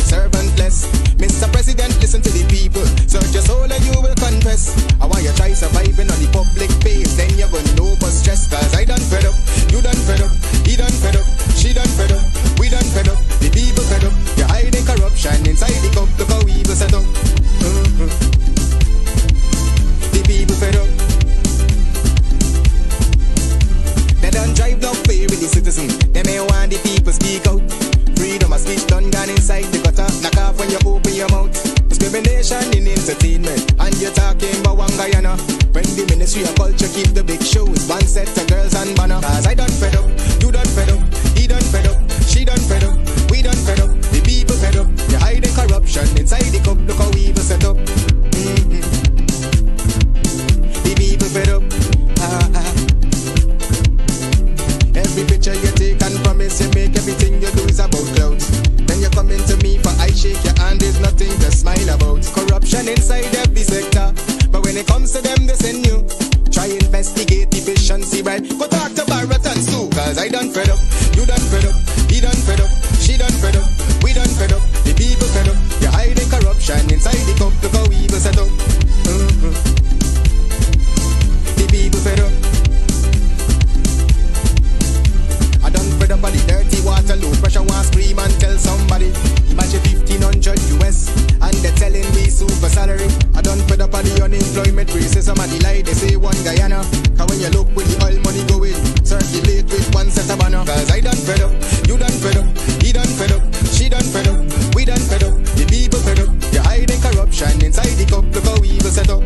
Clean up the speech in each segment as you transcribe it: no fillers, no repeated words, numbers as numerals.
public servant less. Mr. President, listen to the people. Search your soul and you will confess. I want you try surviving on the public face. Then you're gonna know but stress. Cause I done fed up, you done fed up, he done fed up, she done fed up, we done fed up, the people fed up. You're hiding corruption inside the cup. Look how evil set up. The people fed up. They done drive no fear with the citizen. They may want the people speak out. Freedom of speech done gone inside the gutter. Knock off when you open your mouth. Discrimination in entertainment. And you're talking about one Guyana. When the Ministry of Culture keep the big shows. One set of girls and banner. Cause I done fed up, you done fed up, he done fed up, she done fed up, we done fed up, the people fed up. You're hiding corruption inside the cup. Look how evil set up. The people fed up. Every picture you take and promise you make, everything you do is about clouds. Then you come into me for I shake your hand, there's nothing to smile about. Corruption inside every sector, but when it comes to them they send you. Try investigate efficiency, right? Go talk to Barretons too. Cause I done fed up, you done fed up, he done fed up, she done fed up, we done fed up, the people fed up. You're hiding corruption inside the cup. Look how evil set up. The people fed up. I done fed up on the dirty water, low pressure, want scream and tell somebody. Imagine 1500 US and they're telling me super salary. I done fed up on the unemployment racism and the lie they say one Guyana. Cause when you look with the oil money going, circulate with one set of banner. Cause I done fed up, you done fed up, he done fed up, she done fed up, we done fed up, the people fed up. You're hiding corruption inside the cup. Look how evil set up.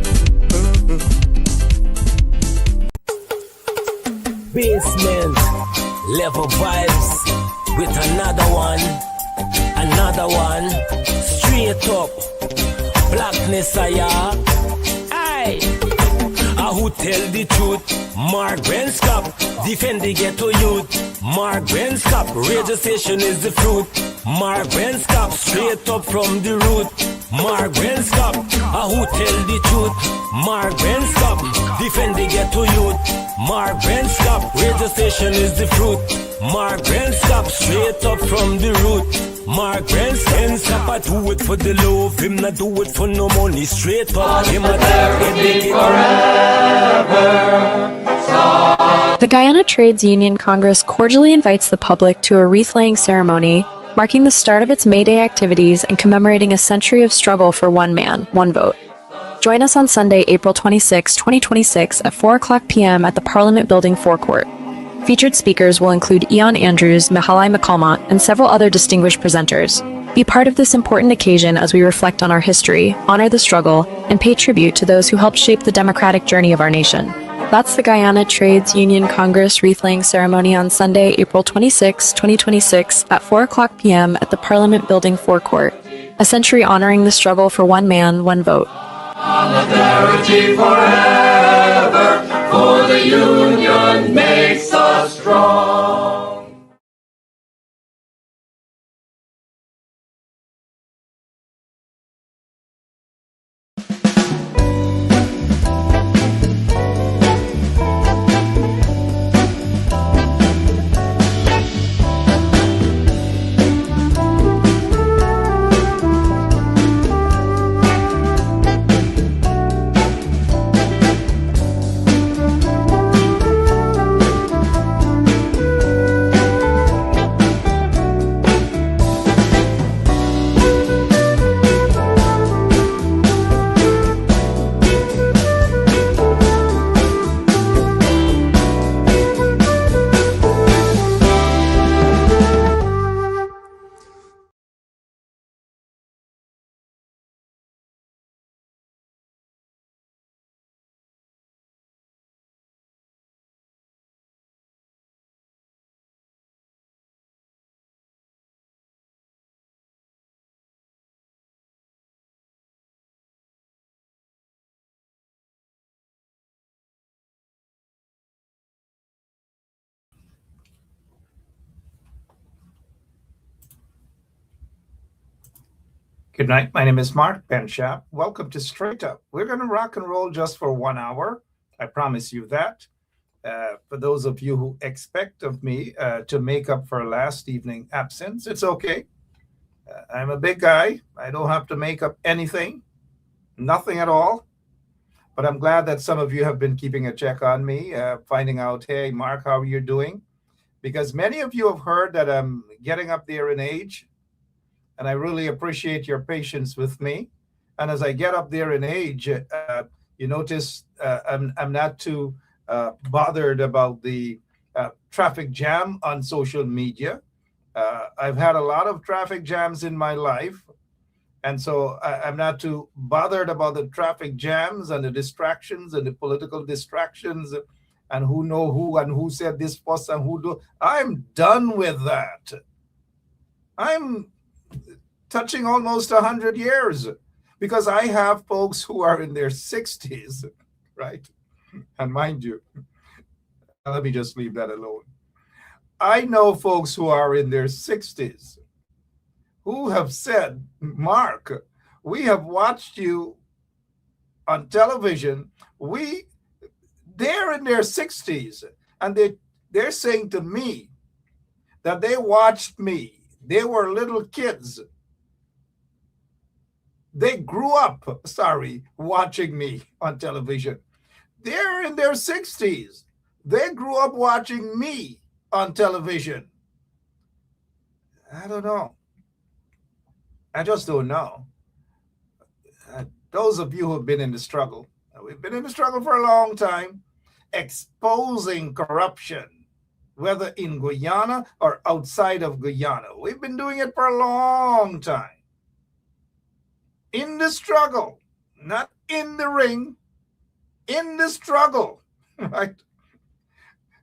Basement level vibes with another one, straight up blackness. Aye, who tell the truth? Mark Benskop, defend the ghetto youth. Mark Benskop, radio station is the fruit. Mark Benskop, straight up from the root. Mark Benskop, who tell the truth? Mark Benskop, defend the ghetto youth. Mark Benskop, radio station is the fruit. Mark Benskop, straight up from the root. Mark Benskop, I do it for the love, him not do it for no money. Straight up, him a take forever. The Guyana Trades Union Congress cordially invites the public to a wreath-laying ceremony marking the start of its May Day activities and commemorating a century of struggle for one man, one vote. Join us on Sunday, April 26, 2026 at 4:00 p.m. at the Parliament Building forecourt. Featured speakers will include Eon Andrews, Mihalai McCalmont, and several other distinguished presenters. Be part of this important occasion as we reflect on our history, honor the struggle, and pay tribute to those who helped shape the democratic journey of our nation. That's the Guyana Trades Union Congress wreath-laying ceremony on Sunday, April 26, 2026 at 4:00 p.m. at the Parliament Building forecourt. A century honoring the struggle for one man, one vote. Solidarity forever, for the union makes us strong. Good night. My name is Mark Benshap. Welcome to Straight Up. We're going to rock and roll just for 1 hour. I promise you that. For those of you who expect of me to make up for last evening absence, it's okay. I'm a big guy. I don't have to make up anything, nothing at all. But I'm glad that some of you have been keeping a check on me, finding out, hey, Mark, how are you doing? Because many of you have heard that I'm getting up there in age, and I really appreciate your patience with me. And as I get up there in age, you notice I'm not too bothered about the traffic jam on social media. I've had a lot of traffic jams in my life, and so I'm not too bothered about the traffic jams and the distractions and the political distractions and who know who and who said this first and who do. I'm done with that. I'm touching almost 100 years because I have folks who are in their 60s, right? And mind you, let me just leave that alone. I know folks who are in their 60s who have said, Mark, we have watched you on television. They're in their 60s, and they're saying to me that they watched me. They were little kids. They grew up, watching me on television. They're in their 60s. They grew up watching me on television. I don't know. I just don't know. Those of you who have been in the struggle, we've been in the struggle for a long time, exposing corruption, whether in Guyana or outside of Guyana. We've been doing it for a long time. In the struggle, not in the ring, in the struggle, right?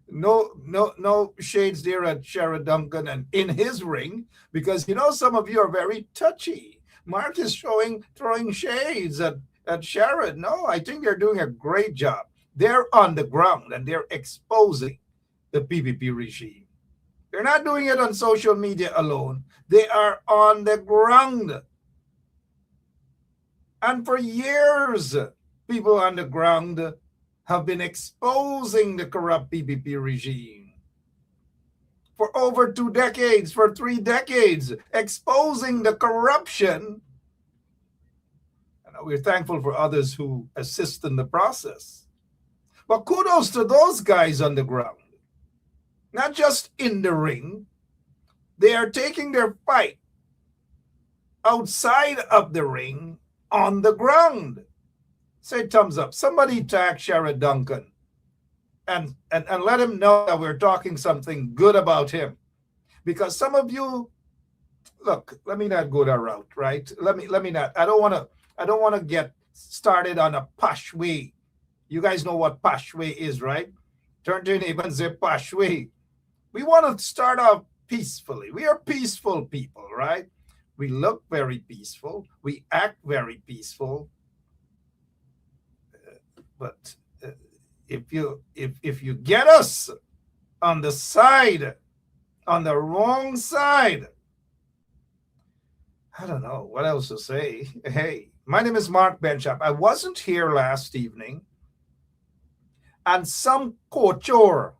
No shades there at Sherrod Duncan and in his ring, because some of you are very touchy. Mark is throwing shades at Sherrod. No, I think they're doing a great job. They're on the ground and they're exposing the PPP regime. They're not doing it on social media alone. They are on the ground. And for years, people on the ground have been exposing the corrupt PPP regime. For over 2 decades, for 3 decades, exposing the corruption. And we're thankful for others who assist in the process. But kudos to those guys on the ground. Not just in the ring. They are taking their fight outside of the ring on the ground. Say thumbs up. Somebody tag Sherrod Duncan and let him know that we're talking something good about him. Because some of you, look, let me not go that route, right? Let me not. I don't want to get started on a posh way. You guys know what posh way is, right? Turn to your neighbor and say posh way. We want to start off peacefully. We are peaceful people, right? We look very peaceful. We act very peaceful. But if you get us on the side, on the wrong side, I don't know what else to say. Hey, my name is Mark Benchap. I wasn't here last evening, and some couture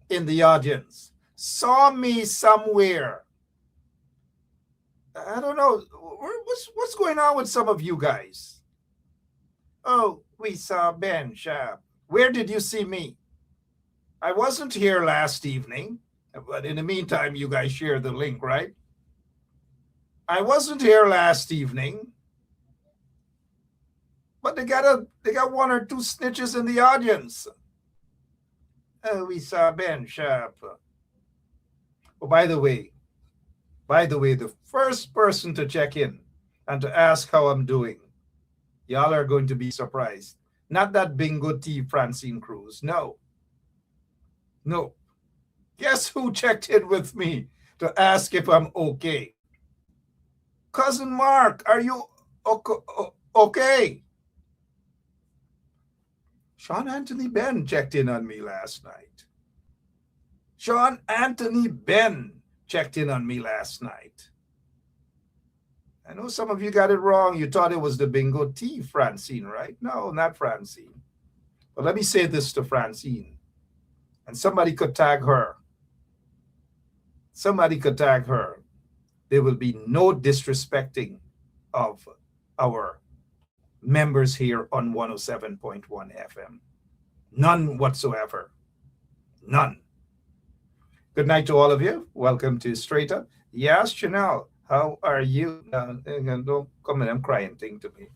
in the audience saw me somewhere. I don't know. What's going on with some of you guys? Oh, we saw Ben Sharp. Where did you see me? I wasn't here last evening, but in the meantime, you guys share the link, right? I wasn't here last evening, but they got 1 or 2 snitches in the audience. Oh, we saw Ben Sharp. Oh, by the way, the first person to check in and to ask how I'm doing, y'all are going to be surprised. Not that Bingo T. Francine Cruz. No. Guess who checked in with me to ask if I'm okay? Cousin Mark, are you okay? Sean Anthony Ben checked in on me last night. Sean Anthony Ben checked in on me last night. I know some of you got it wrong. You thought it was the Bingo T, Francine, right? No, not Francine. But let me say this to Francine. And somebody could tag her. Somebody could tag her. There will be no disrespecting of our members here on 107.1 FM. None whatsoever. None. Good night to all of you. Welcome to Straight Up. Yes, Chanel, how are you? Don't come in and crying thing to me.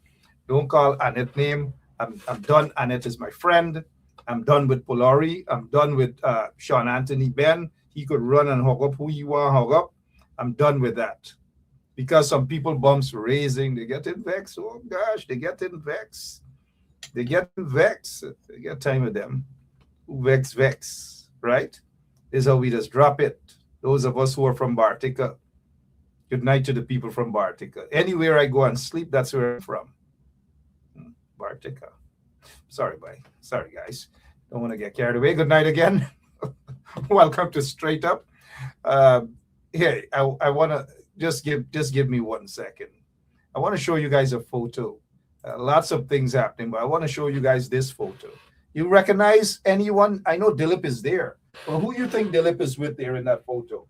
Don't call Annette name. I'm done. Annette is my friend. I'm done with Polari. I'm done with Sean Anthony Ben. He could run and hog up who he want to hog up. I'm done with that. Because some people bumps raising, they get in vex. Oh gosh, they get in vex. They get in vex. They get time with them. Vex, right? This is how we just drop it. Those of us who are from Bartica, good night to the people from Bartica. Anywhere I go and sleep, that's where I'm from. Bartica. Sorry, bye. Sorry, guys. Don't want to get carried away. Good night again. Welcome to Straight Up. Hey, I want to just give me 1 second. I want to show you guys a photo. Lots of things happening, but I want to show you guys this photo. You recognize anyone? I know Dilip is there. Well, who you think Dilip is with there in that photo?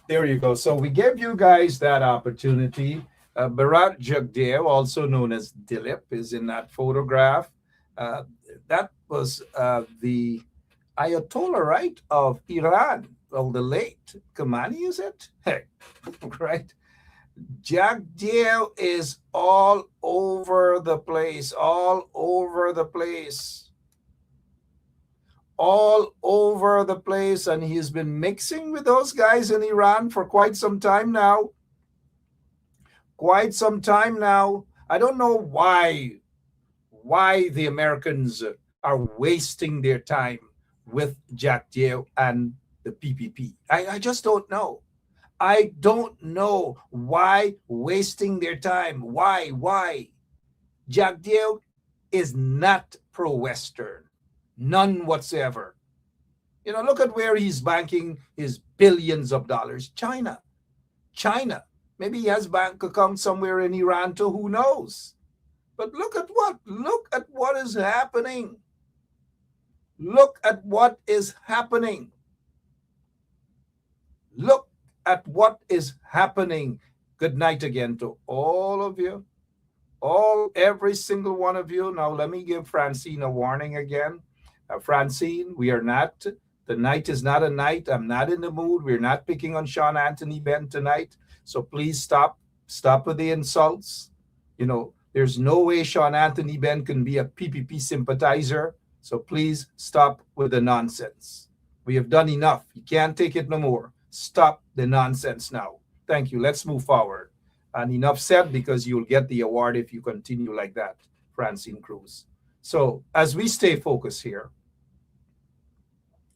There you go. So we gave you guys that opportunity. Bharat Jagdev, also known as Dilip, is in that photograph. That was the Ayatollah, right, of Iran. Well, the late Khamenei, is it? Hey, right? Jagdev is all over the place, all over the place. All over the place, and he's been mixing with those guys in Iran for quite some time now. Quite some time now. I don't know why the Americans are wasting their time with Jagdev and the PPP. I just don't know. I don't know why wasting their time. Why? Jagdev is not pro-Western. None whatsoever. You know, look at where he's banking his billions of dollars. China. Maybe he has bank accounts somewhere in Iran too, who knows? But look at what is happening. Look at what is happening. Look at what is happening. Good night again to all of you. Every single one of you. Now let me give Francine a warning again. Francine, the night is not a night. I'm not in the mood. We're not picking on Sean Anthony Ben tonight. So please stop with the insults. You know, there's no way Sean Anthony Ben can be a PPP sympathizer. So please stop with the nonsense. We have done enough. You can't take it no more. Stop the nonsense now. Thank you. Let's move forward. And enough said, because you'll get the award if you continue like that, Francine Cruz. So as we stay focused here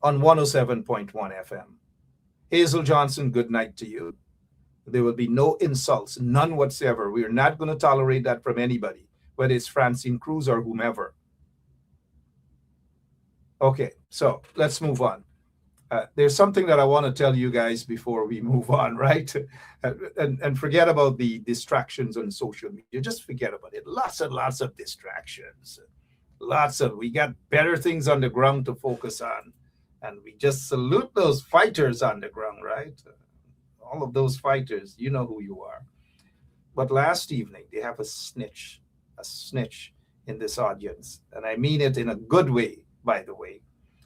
on 107.1 FM, Hazel Johnson, good night to you. There will be no insults, none whatsoever. We are not going to tolerate that from anybody, whether it's Francine Cruz or whomever. Okay, so let's move on. There's something that I want to tell you guys before we move on, right? And forget about the distractions on social media. Just forget about it. Lots and lots of distractions. We got better things on the ground to focus on. And we just salute those fighters on the ground, right? All of those fighters, you know who you are. But last evening, they have a snitch in this audience. And I mean it in a good way, by the way.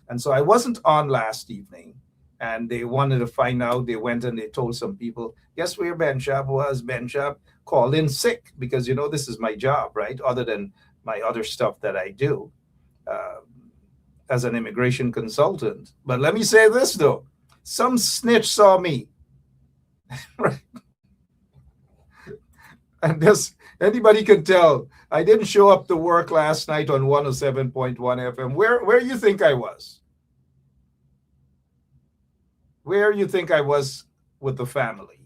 And so I wasn't on last evening, and they wanted to find out. They went and they told some people, guess where Ben Shab was? Ben Shab called in sick, because, you know, this is my job, right? Other than my other stuff that I do as an immigration consultant. But let me say this, though. Some snitch saw me. Right? And this, anybody can tell, I didn't show up to work last night on 107.1 FM. Where you think I was? Where you think I was with the family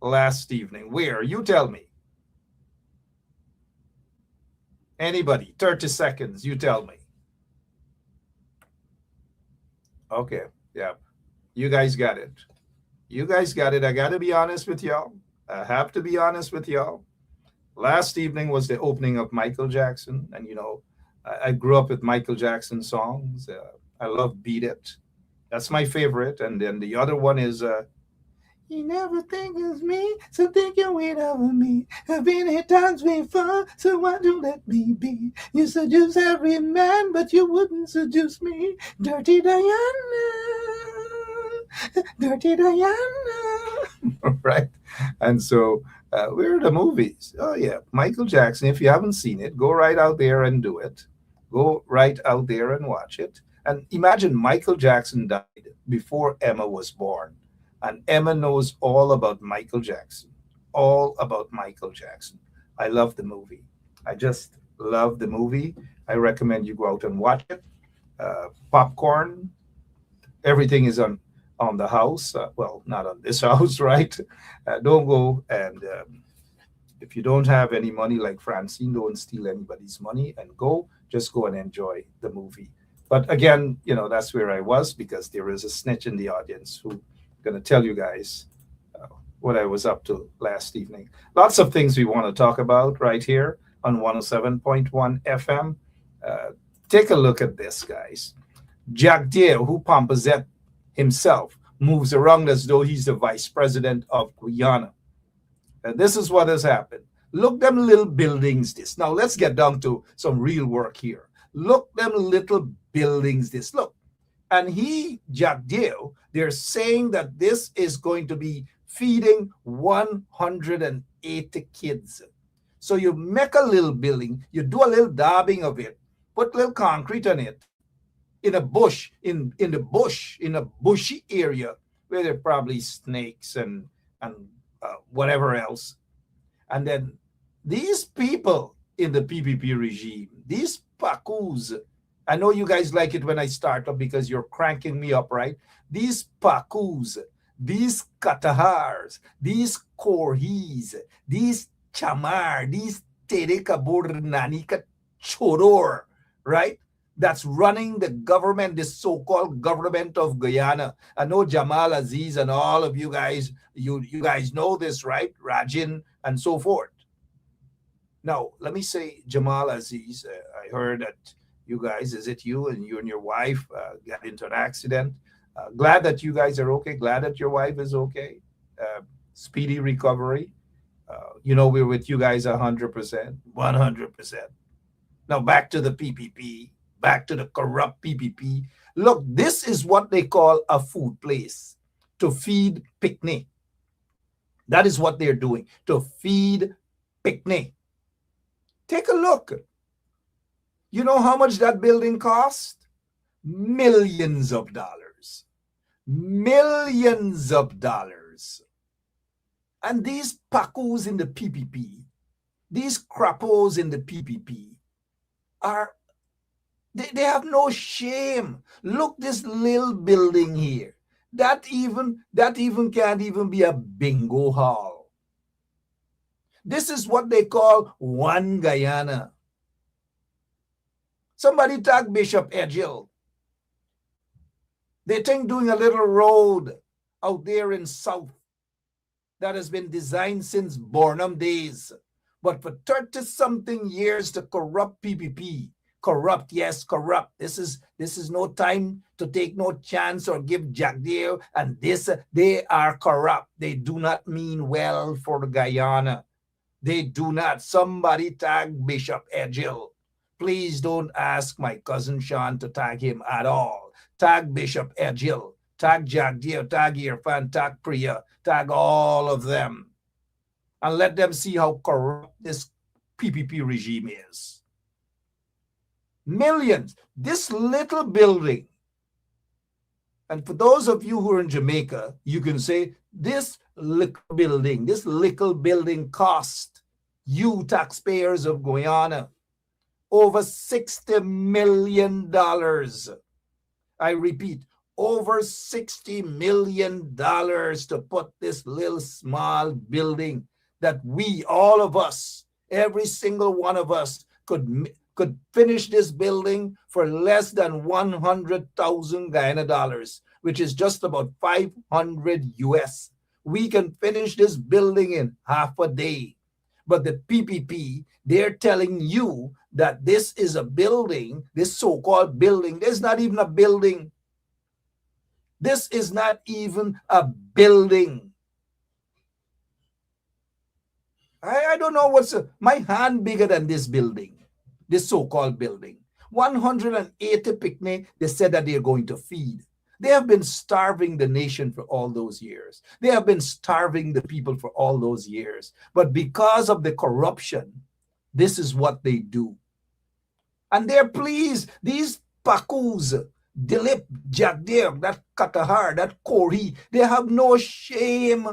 last evening? Where? You tell me. Anybody? 30 seconds. You tell me. Okay. Yeah. You guys got it. You guys got it. I got to be honest with y'all. I have to be honest with y'all. Last evening was the opening of Michael Jackson. And, I grew up with Michael Jackson songs. I love Beat It. That's my favorite. And then the other one is You never think of me, so think you wait over me. I've been here times before, so why don't let me be? You seduce every man, but you wouldn't seduce me. Dirty Diana, Dirty Diana. Right? And so, where are the movies? Oh, yeah. Michael Jackson, if you haven't seen it, go right out there and do it. Go right out there and watch it. And imagine Michael Jackson died before Emma was born. And Emma knows all about Michael Jackson. All about Michael Jackson. I love the movie. I just love the movie. I recommend you go out and watch it. Popcorn, everything is on the house. Well, not on this house, right? Don't go and if you don't have any money like Francine, don't steal anybody's money and go. Just go and enjoy the movie. But again, that's where I was because there is a snitch in the audience who going to tell you guys what I was up to last evening. Lots of things we want to talk about right here on 107.1 FM. Take a look at this, guys. Jack Dale, who Pompazet himself moves around as though he's the vice president of Guyana. And this is what has happened. Look them little buildings this. Now let's get down to some real work here. Look them little buildings this. Look. And Jack Dale, they're saying that this is going to be feeding 180 kids. So you make a little building, you do a little daubing of it, put a little concrete on it, in a bush, in a bushy area where there are probably snakes and whatever else. And then these people in the PPP regime, these Pakus, I know you guys like it when I start up because you're cranking me up, right? These Pakus, these Katahars, these Korhis, these Chamar, these Terekabur Nanika Chodor, right? That's running the government, this so-called government of Guyana. I know Jamal Aziz and all of you guys, you guys know this, right? Rajin and so forth. Now, let me say, Jamal Aziz, I heard that you guys, is it you and your wife got into an accident? Glad that you guys are okay. Glad that your wife is okay. Speedy recovery. We're with you guys 100%, 100%. Now back to the PPP, back to the corrupt PPP. Look, this is what they call a food place to feed picnic. That is what they're doing, to feed picnic. Take a look. You know how much that building cost? Millions of dollars. Millions of dollars. And these Pakus in the PPP, these crapos in the PPP they have no shame. Look, this little building here. That even can't even be a bingo hall. This is what they call one Guyana. Somebody tag Bishop Edgell. They think doing a little road out there in South that has been designed since Bornum days. But for 30-something years, the corrupt PPP, corrupt, yes, corrupt. This is no time to take no chance or give Jack Dale and this. They are corrupt. They do not mean well for Guyana. They do not. Somebody tag Bishop Edgell. Please don't ask my cousin Sean to tag him at all. Tag Bishop Edgell, tag Jack Dale, tag Irfan, tag Priya, tag all of them. And let them see how corrupt this PPP regime is. Millions. This little building. And for those of you who are in Jamaica, you can say this little building cost you taxpayers of Guyana over $60 million. I repeat, over $60 million to put this little small building that we, all of us, every single one of us could finish this building for less than 100,000 Guyana dollars, which is just about 500 US. We can finish this building in half a day. But the PPP, they're telling you that this is a building, this so-called building. There's not even a building. This is not even a building. I don't know my hand bigger than this building, this so-called building. 180 picnic, they said that they're going to feed. They have been starving the nation for all those years. They have been starving the people for all those years. But because of the corruption, this is what they do. And they're pleased. These Pakus, Dilip, Jagdev, that Katahar, that Kori, they have no shame.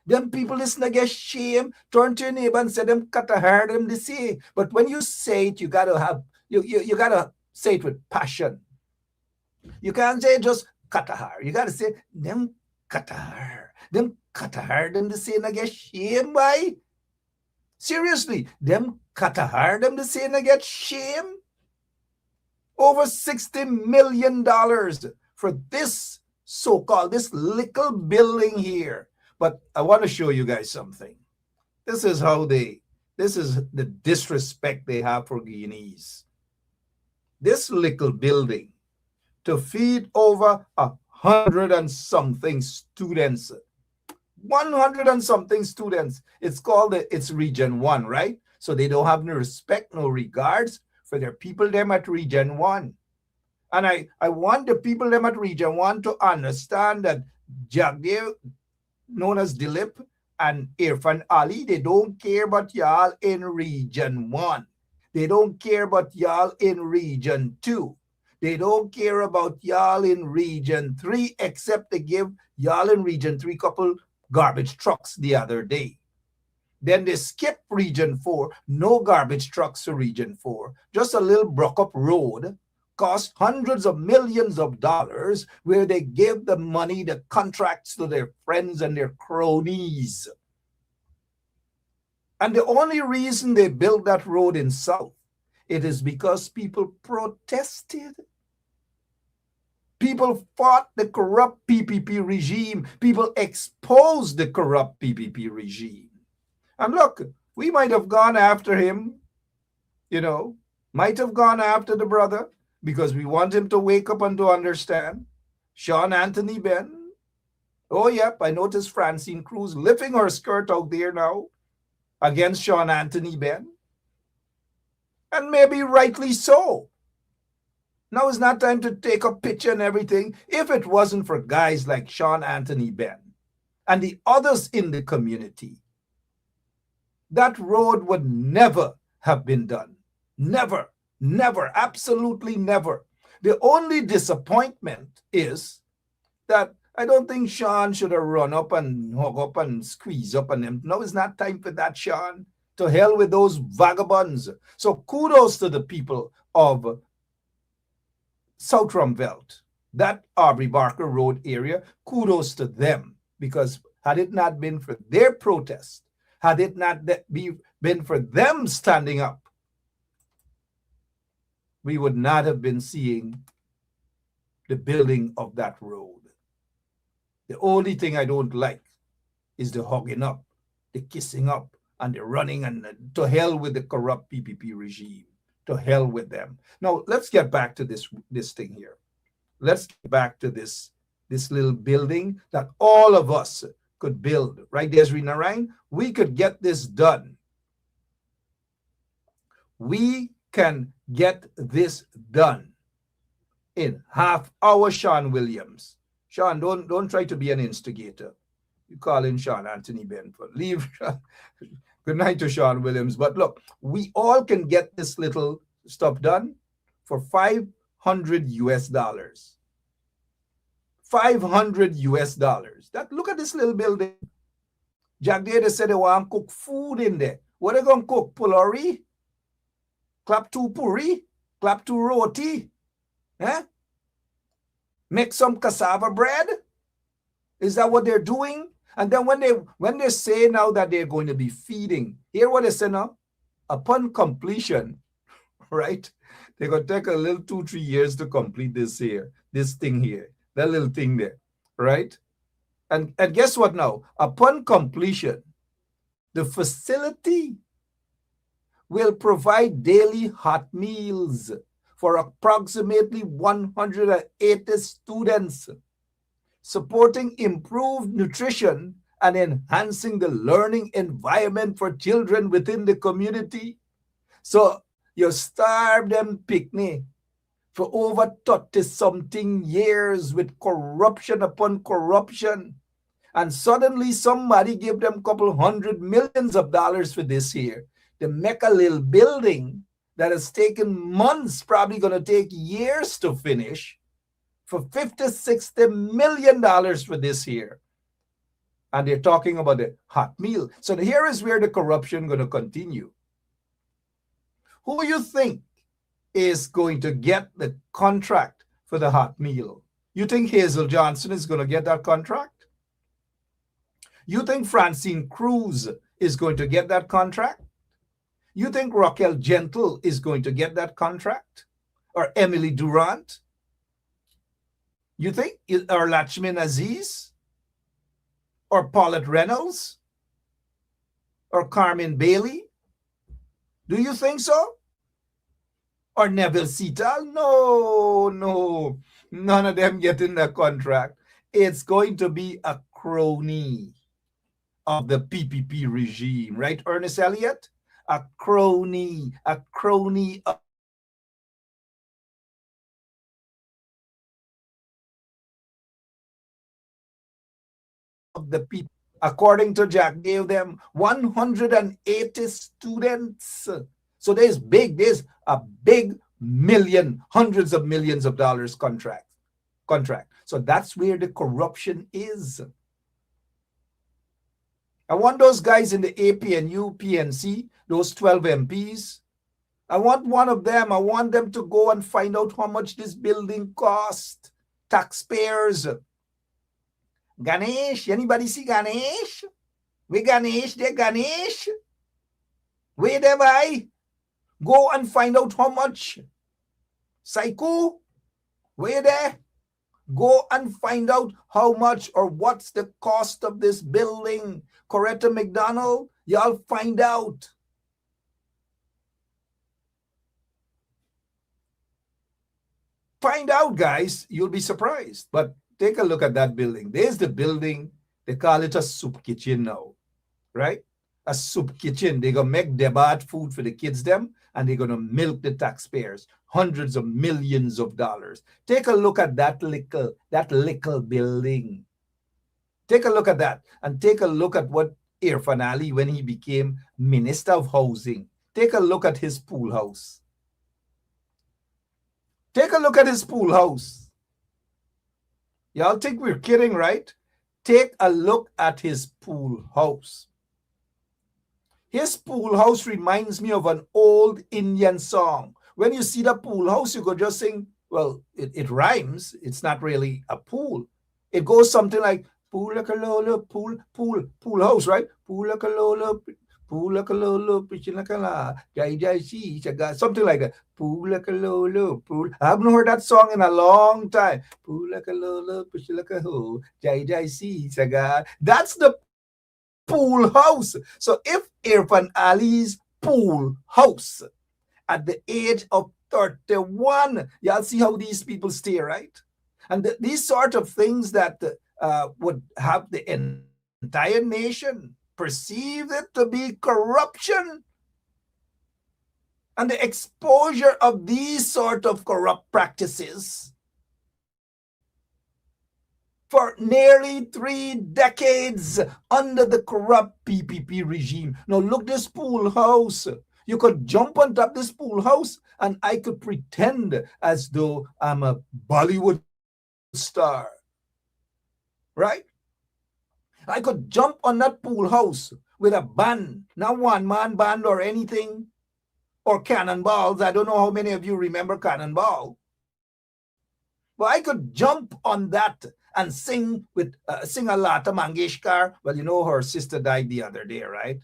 Them people listen to get shame, turn to your neighbor and say them Katahar, them they say. But when you say it, you gotta have you gotta say it with passion. You can't say just Katahar. You gotta say them Katahar. Them Katahar, them they say and get shame by. Seriously, them Katahar, them they say and get shame. Over $60 million for this so-called, this little building here. But I want to show you guys something. This is the disrespect they have for Guineas. This little building to feed over 100 and something students. 100 and something students. It's called, it's Region 1, right? So they don't have no respect, no regards for their people them at Region 1. And I want the people them at Region 1 to understand that Jagdev, known as Dilip, and Irfan Ali, they don't care about y'all in Region 1. They don't care about y'all in Region 2. They don't care about y'all in Region 3, except they give y'all in Region 3 couple garbage trucks the other day. Then they skip Region 4, no garbage trucks to Region 4. Just a little broke up road, cost hundreds of millions of dollars, where they give the money, the contracts to their friends and their cronies. And the only reason they built that road in South, it is because people protested. People fought the corrupt PPP regime. People exposed the corrupt PPP regime. And look, we might have gone after him, might have gone after the brother, because we want him to wake up and to understand. Sean Anthony Ben. Oh, yep, I noticed Francine Cruz lifting her skirt out there now against Sean Anthony Ben. And maybe rightly so. Now is not time to take a picture and everything. If it wasn't for guys like Sean Anthony Ben and the others in the community, that road would never have been done. Never, never, absolutely never. The only disappointment is that I don't think Sean should have run up and hug up and squeeze up on him. No, it's not time for that, Sean. To hell with those vagabonds. So kudos to the people of South Rumvelt, that Aubrey Barker Road area. Kudos to them, because had it not been for their protest, had it not been for them standing up, we would not have been seeing the building of that road. The only thing I don't like is the hugging up, the kissing up, and the running, and to hell with the corrupt PPP regime. To hell with them. Now, let's get back to this thing here. Let's get back to this little building that all of us could build. Right, Desiree Narine? We could get this done. We can get this done in half hour, Sean Williams. Sean, don't try to be an instigator. You call in Sean Anthony Benford. Leave. Good night to Sean Williams. But look, we all can get this little stuff done for $500 US. $500 US. That, look at this little building. Jack Data said they want to cook food in there. What are they going to cook? Pulori? Clap two puri? Clap two roti? Eh? Make some cassava bread? Is that what they're doing? And then when they say now that they're going to be feeding, hear what they say now? Upon completion, right? They're going to take a little 2-3 years to complete this thing here, that little thing there, right? And guess what now? Upon completion, the facility will provide daily hot meals for approximately 180 students, supporting improved nutrition and enhancing the learning environment for children within the community. So you starve them picnic for over 30-something years with corruption upon corruption. And suddenly somebody gave them a couple $100 million for this year to make a little building that has taken months, probably going to take years to finish, for $50-60 million for this year. And they're talking about the hot meal. So here is where the corruption going to continue. Who you think is going to get the contract for the hot meal? You think Hazel Johnson is going to get that contract? You think Francine Cruz is going to get that contract? You think Raquel Gentle is going to get that contract? Or Emily Durant? You think? Or Lachmin Aziz? Or Paulette Reynolds? Or Carmen Bailey? Do you think so? Or Neville Sital? No. None of them getting the contract. It's going to be a crony of the PPP regime, right, Ernest Elliott? A crony of the people. According to Jack, gave them 180 students. So there's a big hundreds of millions of dollars contract. So that's where the corruption is. I want those guys in the APNU, PNC, those 12 MPs. I want one of them. I want them to go and find out how much this building cost. Taxpayers. Ganesh, anybody see Ganesh? Where Ganesh? There Ganesh? Where there I? Go and find out how much. Saiku, where there? Go and find out how much or what's the cost of this building. Coretta McDonald, y'all find out. Find out, guys. You'll be surprised. But take a look at that building. There's the building. They call it a soup kitchen now, right? A soup kitchen. They're going to make debate food for the kids them, and they're going to milk the taxpayers. Hundreds of millions of dollars. Take a look at that little building. Take a look at that. And take a look at what Irfan Ali, when he became Minister of Housing, take a look at his pool house. Take a look at his pool house. Y'all think we're kidding, right? Take a look at his pool house. His pool house reminds me of an old Indian song. When you see the pool house, you could just sing, well, it rhymes. It's not really a pool. It goes something like, pool like a lolo, pool house, right? Pool like a lolo, pitching like a la, something like that. Pool like a lolo, pool. I haven't heard that song in a long time. Pool like a lolo, pitching like a ho, that's the pool house. So if Irfan Ali's pool house at the age of 31, y'all see how these people stay, right? And these sort of things that would have the entire nation perceive it to be corruption. And the exposure of these sort of corrupt practices for nearly 3 decades under the corrupt PPP regime. Now look, this pool house. You could jump on top of this pool house and I could pretend as though I'm a Bollywood star. Right? I could jump on that pool house with a band, not one-man band or anything, or cannonballs. I don't know how many of you remember Cannonball. But I could jump on that and sing a Lata Mangeshkar. Well, you know her sister died the other day, right?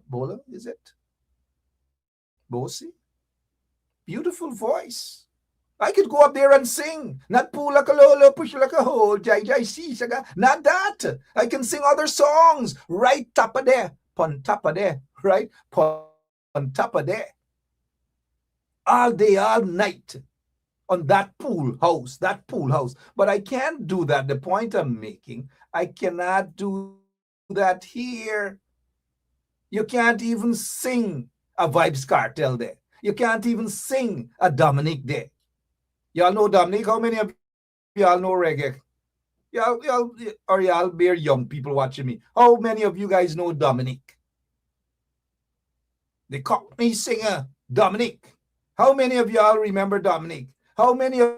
Bola, is it? Bosi? beautiful voice. I could go up there and sing. Not pull like a lolo, push like a hole, jai jai see, saga. Not that. I can sing other songs right top of there, pon top of there, right? Pon top of there. All day, all night on that pool house. But I can't do that. The point I'm making, I cannot do that here. You can't even sing a Vibes Cartel there. You can't even sing a Dominic there. Y'all know Dominic? How many of y'all know reggae? Y'all bear young people watching me. How many of you guys know Dominic? The Cockney singer, Dominic. How many of y'all remember Dominic? How many of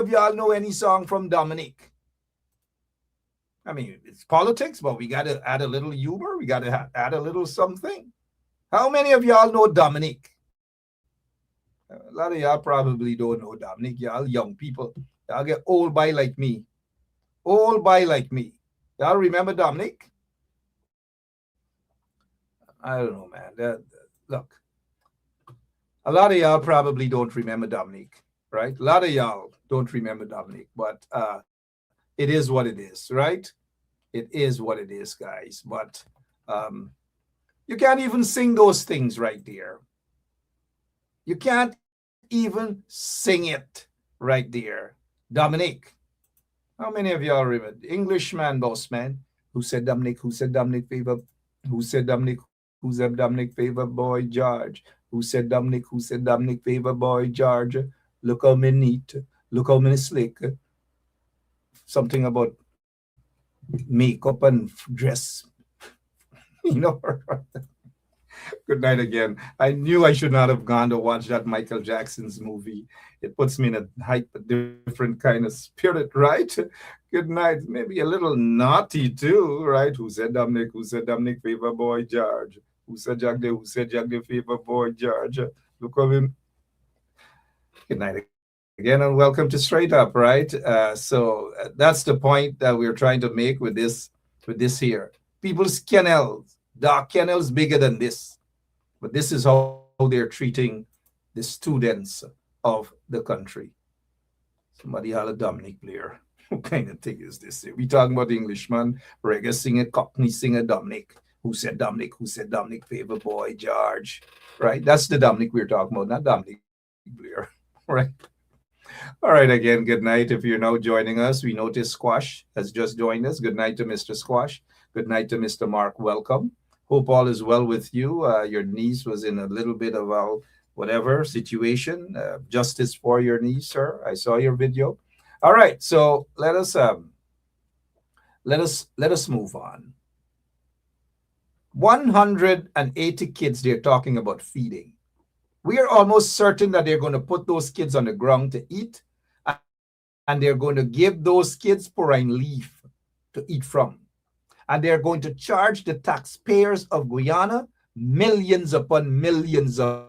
y'all know any song from Dominic? I mean, it's politics, but we got to add a little humor. We got to add a little something. How many of y'all know Dominic? A lot of y'all probably don't know Dominic. Y'all young people. Y'all get old by like me. Old by like me. Y'all remember Dominic? I don't know, man. Look, a lot of y'all probably don't remember Dominic, right? A lot of y'all don't remember Dominic, but it is what it is, right? It is what it is, guys. But you can't even sing those things right there. You can't even sing it right there. Dominic. How many of y'all remember? Englishman, boss man. Who said Dominic? Who said Dominic favor? Who said Dominic? Who said Dominic favor boy George? Who said Dominic? Who said Dominic favor boy George? Look how me neat. Look how me slick. Something about makeup and dress. You know. Good night again. I knew I should not have gone to watch that Michael Jackson's movie. It puts me in a different kind of spirit, right? Good night. Maybe a little naughty too, right? Who said Dominic? Who said Dominic favor boy George? Who said Jack de? Who said Jack de favor boy George? Look at him. Good night again and welcome to Straight Up, right? So that's the point that we're trying to make with this here. People's kennels. Dark kennels bigger than this. But this is how they're treating the students of the country. Somebody holler Dominic Blair. What kind of thing is this? We talking about the Englishman, reggae singer, Cockney singer Dominic. Who said Dominic? Who said Dominic favor boy George? Right? That's the Dominic we're talking about, not Dominic Blair. Right? All right, again, good night. If you're now joining us, we notice Squash has just joined us. Good night to Mr. Squash. Good night to Mr. Mark. Welcome. Hope all is well with you. Your niece was in a little bit of a whatever situation. Justice for your niece, sir. I saw your video. All right, so let us move on. 180 kids they're talking about feeding. We are almost certain that they're going to put those kids on the ground to eat, and they're going to give those kids purine leaf to eat from. And they're going to charge the taxpayers of Guyana millions upon millions of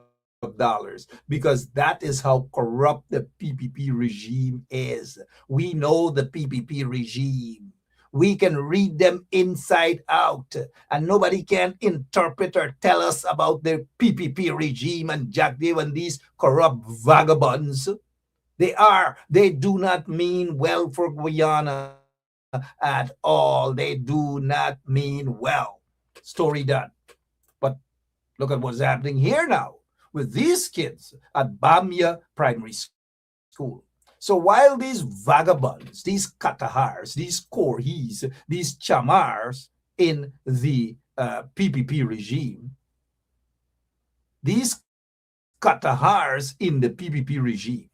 dollars, because that is how corrupt the PPP regime is. We know the PPP regime. We can read them inside out, and nobody can interpret or tell us about the PPP regime and Jack Dave and these corrupt vagabonds. They do not mean well for Guyana at all. They do not mean well. Story done. But look at what's happening here now with these kids at Bamia Primary School. So while these vagabonds, these Katahars, these Korhis, these Chamars in the PPP regime, these Katahars in the PPP regime,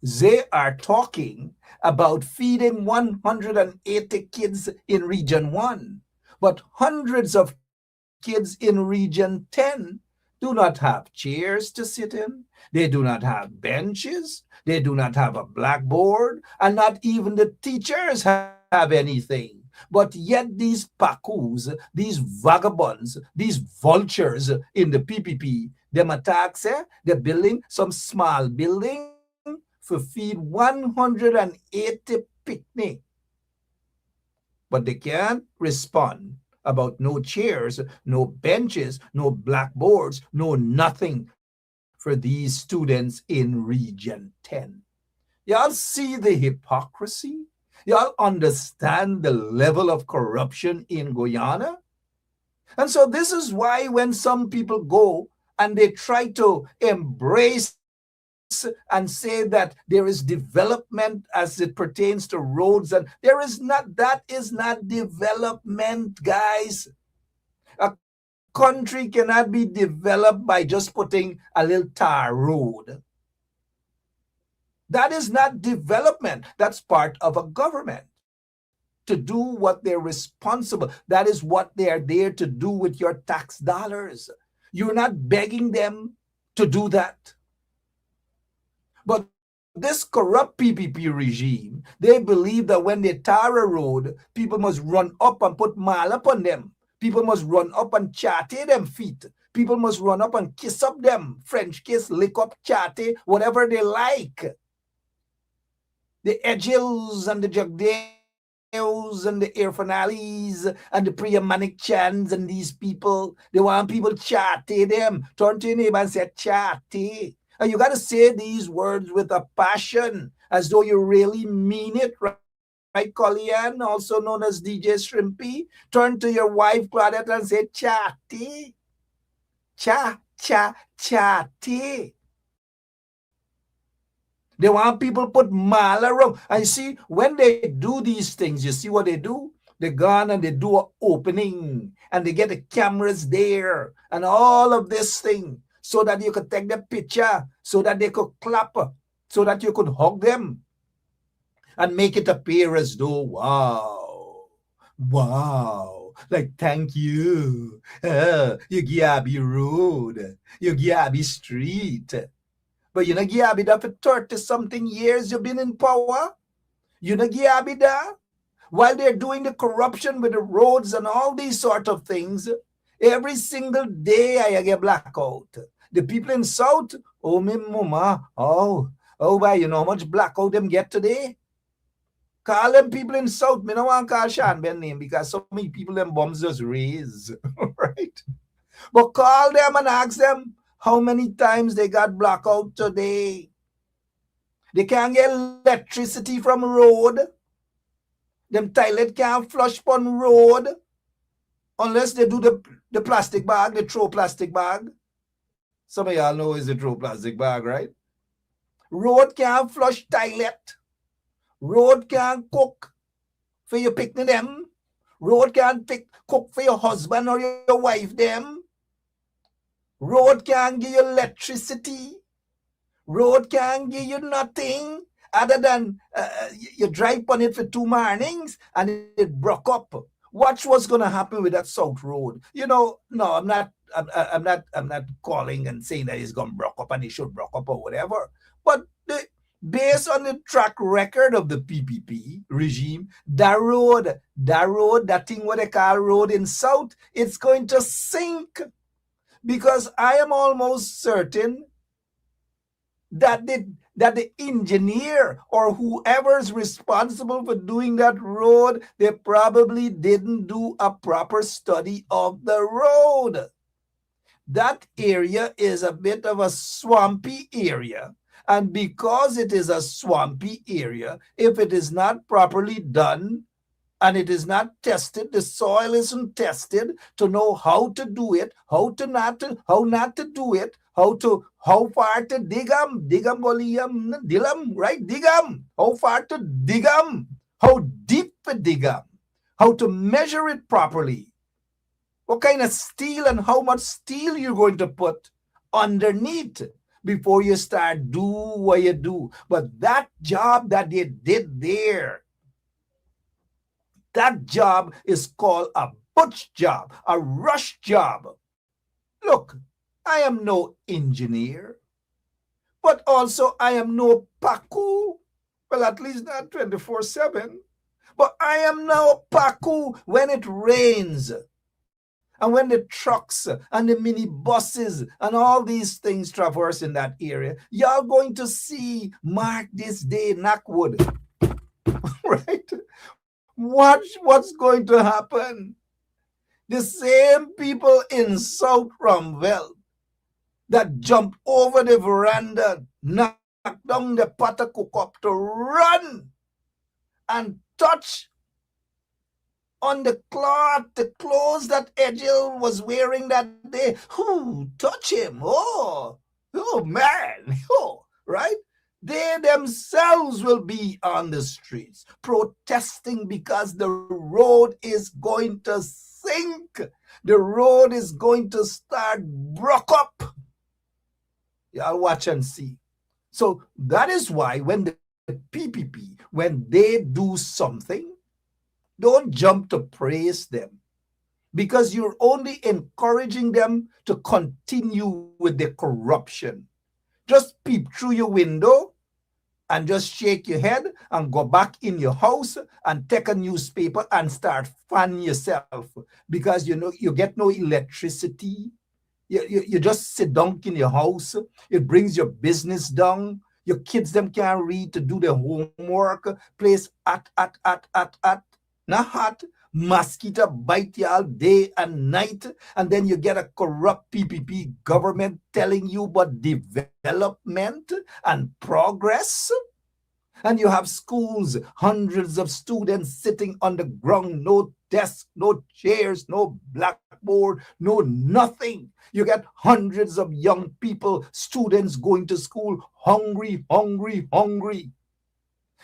they are talking about feeding 180 kids in Region 1, but hundreds of kids in Region 10 do not have chairs to sit in. They do not have benches. They do not have a blackboard, and not even the teachers have anything. But yet these pakus, these vagabonds, these vultures in the PPP, them attacks, they're building some small building for feed 180 picnic. But they can't respond about no chairs, no benches, no blackboards, no nothing for these students in Region 10. Y'all see the hypocrisy? Y'all understand the level of corruption in Guyana? And so this is why when some people go and they try to embrace and say that there is development as it pertains to roads, and that is not development, guys. A country cannot be developed by just putting a little tar road. That is not development. That's part of a government to do what they're responsible. That is what they are there to do with your tax dollars. You're not begging them to do that. But this corrupt PPP regime, they believe that when they tar a road, people must run up and put mal upon them. People must run up and chatte them feet. People must run up and kiss up them. French kiss, lick up, chatte, whatever they like. The Edgels and the Jagdales and the Irfanales and the Priyamanik Chans and these people, they want people chatte them. Turn to your neighbor and say chatte. And you got to say these words with a passion, as though you really mean it, right, Collian, also known as DJ Shrimpy? Turn to your wife, Claudette, and say chatty. Chatty. They want people put mal around. And you see, when they do these things, you see what they do? They go on and they do an opening, and they get the cameras there, and all of this thing, so that you could take the picture, so that they could clap, so that you could hug them, and make it appear as though, wow, like, thank you. You Gyabi road, you Gyabi street. But you know Gyabi that for 30-something years you've been in power? You know Gyabi that? While they're doing the corruption with the roads and all these sort of things, every single day I get blackout. The people in South, oh, me mama, why, you know how much blackout them get today? Call them people in South. Me no want to call Sean Ben name because so many people them bombs just raise, right? But call them and ask them how many times they got blackout today. They can't get electricity from road. Them toilet can't flush on road unless they do the plastic bag, the throw plastic bag. Some of y'all know is the throw plastic bag, right? Road can't flush toilet. Road can't cook for your picnic them. Road can't cook for your husband or your wife them. Road can't give you electricity. Road can't give you nothing other than you drive on it for 2 mornings and it broke up. Watch what's going to happen with that South Road. You know, no, I'm not calling and saying that it's going to broke up and it should broke up or whatever. But based on the track record of the PPP regime, that road, that thing what they call road in South, it's going to sink. Because I am almost certain that the engineer or whoever's responsible for doing that road, they probably didn't do a proper study of the road. That area is a bit of a swampy area. And because it is a swampy area, if it is not properly done, and it is not tested, the soil isn't tested to know how to do it, how not to do it, how far to dig them, right? Dig them, how far to dig them, how deep to dig them, how to measure it properly, what kind of steel and how much steel you're going to put underneath before you start do what you do. But that job that they did there, that job is called a butch job, a rush job. Look, I am no engineer, but also I am no Paku. Well, at least not 24/7. But I am no Paku when it rains. And when the trucks and the mini buses and all these things traverse in that area, y'all going to see, mark this day, Knockwood, right? Watch what's going to happen. The same people in South Rumville that jump over the veranda, knock down the pot of cook up to run and touch on the cloth, the clothes that Edgel was wearing that day. Who touch him? Oh man, right? They themselves will be on the streets protesting because the road is going to sink. The road is going to start broke up. Y'all watch and see. So that is why when the PPP, when they do something, don't jump to praise them, because you're only encouraging them to continue with the corruption. Just peep through your window and just shake your head and go back in your house and take a newspaper and start fanning yourself, because you get no electricity. You just sit down in your house. It brings your business down. Your kids them can't read to do their homework. Place at. Not hot. Mosquito bite y'all day and night. And then you get a corrupt PPP government telling you about development and progress. And you have schools, hundreds of students sitting on the ground, no desks, no chairs, no blackboard, no nothing. You get hundreds of young people, students going to school hungry.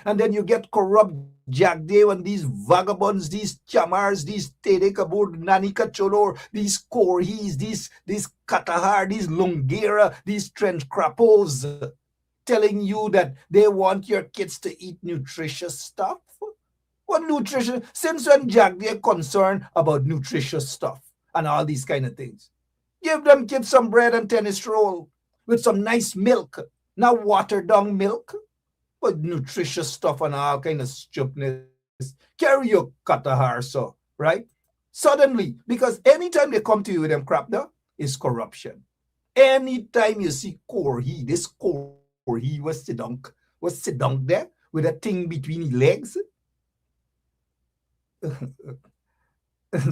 And then you get corrupt Jack Day and these vagabonds, these chamars, these Tede Kabur, Nani Kacholor, these Korhis, these Katahar, these Lungera, these trench crapos, telling you that they want your kids to eat nutritious stuff. What nutrition? Since when Jack Day concerned about nutritious stuff and all these kind of things? Give them kids some bread and tennis roll with some nice milk, not watered down milk. But nutritious stuff and all kind of stupidness. Carry your Katahar, so, right? Suddenly, because anytime they come to you with them crap there, is corruption. Anytime you see Korhi, this Korhi was sit down there with a thing between his legs.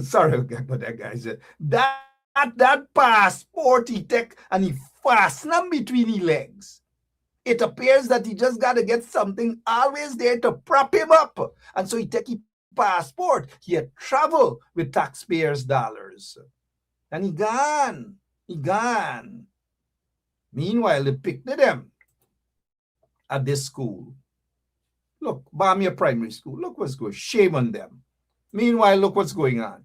Sorry about that, guys. That passport he take and he fasten them between his legs. It appears that he just got to get something always there to prop him up. And so he take his passport. He had travel with taxpayers' dollars. And he gone. Meanwhile, they picked them at this school. Look, Bamia Primary School. Look what's going on. Shame on them. Meanwhile, look what's going on.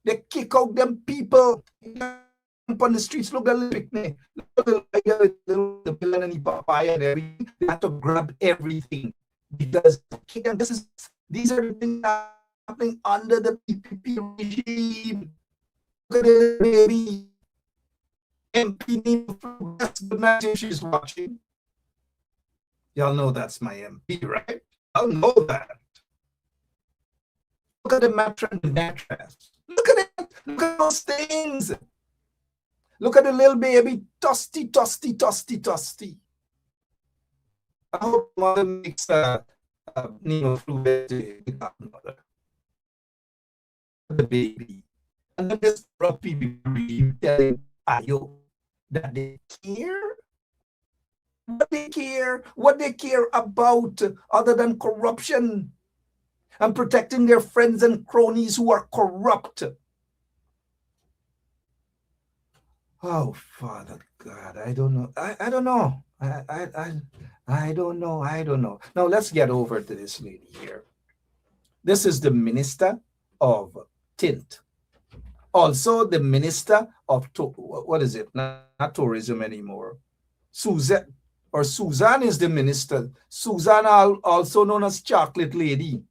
They kick out them people on the streets. Look at the picnic. Look at the villain and the papaya and everything. They have to grab everything because these are the things happening under the PPP regime. Look at the baby MP. That's good night if she's watching. Y'all know that's my MP, right? Y'all know that. Look at the mattress. Look at it. Look at those things. Look at the little baby, toasty. I hope mother makes fluid mother. The baby. And then this people telling Ayo that they care. What they care about other than corruption and protecting their friends and cronies who are corrupt. Oh, Father God, I don't know. I don't know. I don't know. Now let's get over to this lady here. This is the Minister of Tint. Also the Minister of, what is it? Not tourism anymore. Suzanne is the Minister. Suzanne, also known as Chocolate Lady,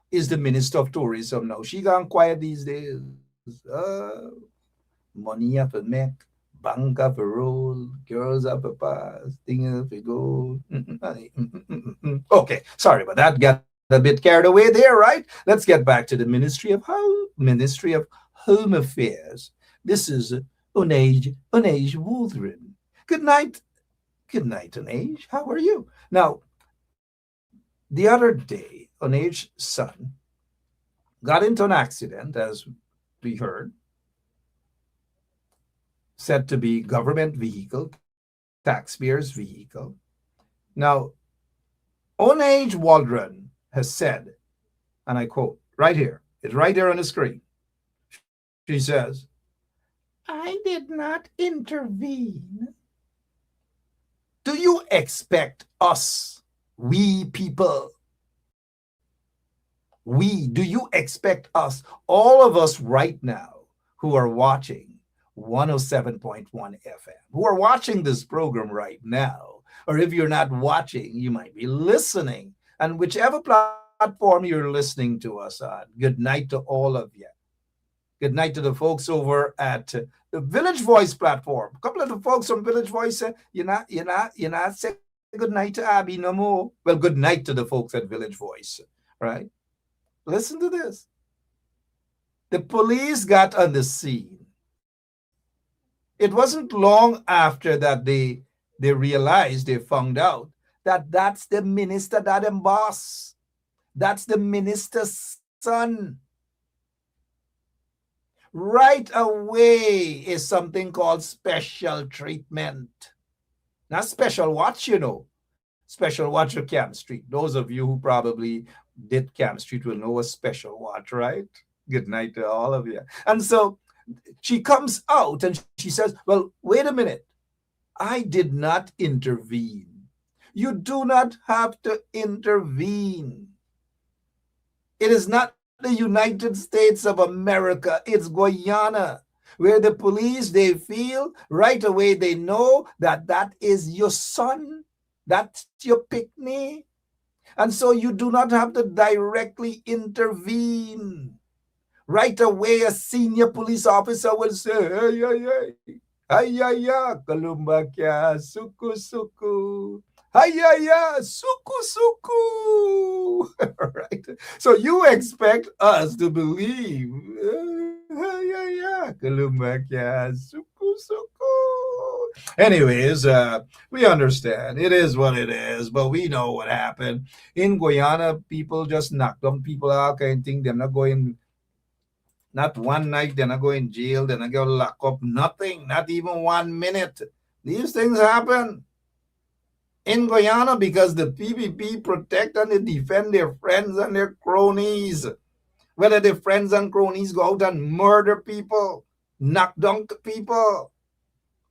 is the Minister of Tourism now. She gone quiet these days. Money have to make. Bank have a roll, girls have a pass, things have to go. Okay, sorry, but that got a bit carried away there, right? Let's get back to the Ministry of Home Affairs. This is Onage Wuthering. Good night, Onage. How are you? Now, the other day, Onage's son got into an accident, as we heard. said to be government vehicle, taxpayers' vehicle. Now, Onage Waldron has said, and I quote right here, it's right there on the screen. She says, I did not intervene. Do you expect us, we people, do you expect us, all of us right now who are watching 107.1 FM, who are watching this program right now, or if you're not watching, you might be listening, and whichever platform you're listening to us on, good night to all of you. Good night to the folks over at the Village Voice platform. A couple of the folks from Village Voice, you're not say good night to Abby no more. Well, good night to the folks at Village Voice, right? Listen to this. The police got on the scene. It wasn't long after that they realized, they found out that that's the minister that them boss. That's the minister's son. Right away is something called special treatment. Not special watch, you know. Special watch at Camp Street. Those of you who probably did Camp Street will know a special watch, right? Good night to all of you. And so she comes out and she says, well, wait a minute. I did not intervene. You do not have to intervene. It is not the United States of America. It's Guyana, where the police, they feel right away, they know that that is your son, that's your picnic. And so you do not have to directly intervene. Right away, a senior police officer will say, hey, hey, hey, ayaya, kalumba kya, suku, suku. Hayaya, suku, suku. Right? So you expect us to believe, hayaya, kalumba kya, suku, suku. Anyways, we understand. It is what it is, but we know what happened. In Guyana, people just knock down people out, kind of thing. They're not going, not one night, they're not going jail, they're not going to lock up, nothing, not even 1 minute. These things happen in Guyana because the PPP protect and they defend their friends and their cronies. Whether their friends and cronies go out and murder people, knock down people,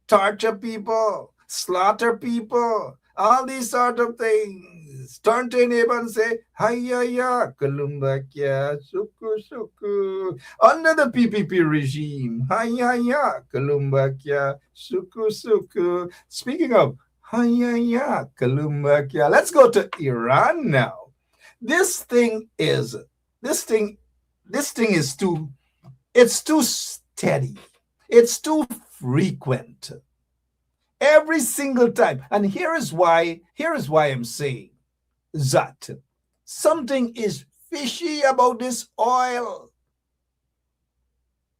torture people, slaughter people, all these sort of things. Turn to a neighbor and say, hayaya, kalumba kya, suku, suku. Under the PPP regime, hayaya, kalumba kya, suku, suku. Speaking of hayaya, kalumba kya, let's go to Iran now. This thing is too, it's too steady. It's too frequent. Every single time. And here is why I'm saying that something is fishy about this oil.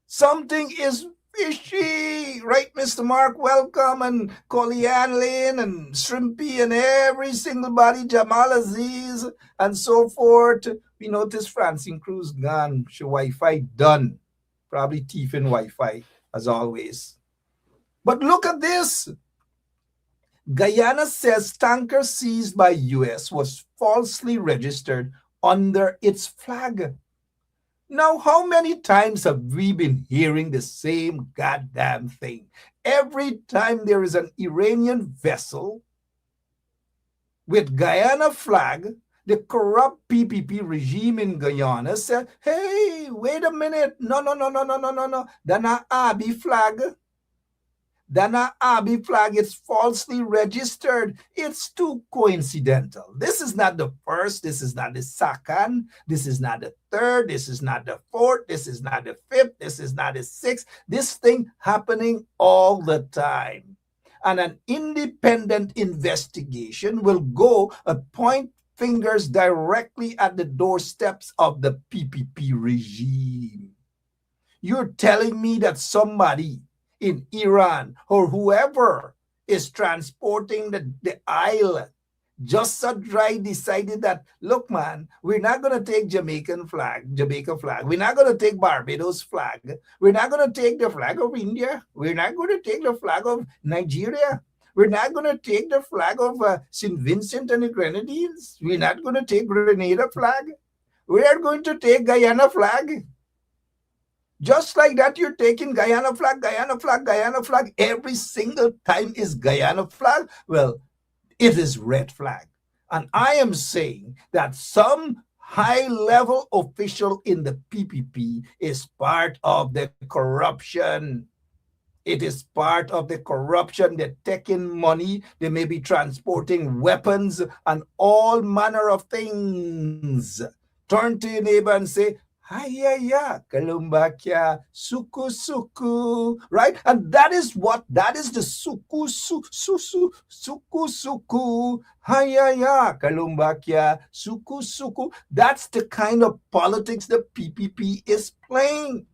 Something is fishy, right, Mr. Mark? Welcome, and Collyanne Lane and Shrimpy and every single body, Jamal Aziz and so forth. We noticed Francine Cruz gone. She Wi-Fi done. Probably thieving Wi-Fi as always. But look at this. Guyana says tanker seized by U.S. was falsely registered under its flag. Now, how many times have we been hearing the same goddamn thing? Every time there is an Iranian vessel with Guyana flag, the corrupt PPP regime in Guyana said, hey, wait a minute. No. Dana Abi flag. Dana Abi flag is falsely registered. It's too coincidental. This is not the first. This is not the second. This is not the third. This is not the fourth. This is not the fifth. This is not the sixth. This thing happening all the time. And an independent investigation will go and point fingers directly at the doorsteps of the PPP regime. You're telling me that somebody in Iran or whoever is transporting the oil, Just so dry decided that, look, man, we're not going to take Jamaica flag. We're not going to take Barbados flag. We're not going to take the flag of India. We're not going to take the flag of Nigeria. We're not going to take the flag of St. Vincent and the Grenadines. We're not going to take Grenada flag. We are going to take Guyana flag. Just like that, you're taking Guyana flag. Every single time is Guyana flag. Well, it is red flag. And I am saying that some high-level official in the PPP is part of the corruption. It is part of the corruption. They're taking money. They may be transporting weapons and all manner of things. Turn to your neighbor and say, Hayaya, Kalumbakia, Suku, right? And that is the Suku, Hayaya, Kalumbakia, Suku. That's the kind of politics the PPP is playing.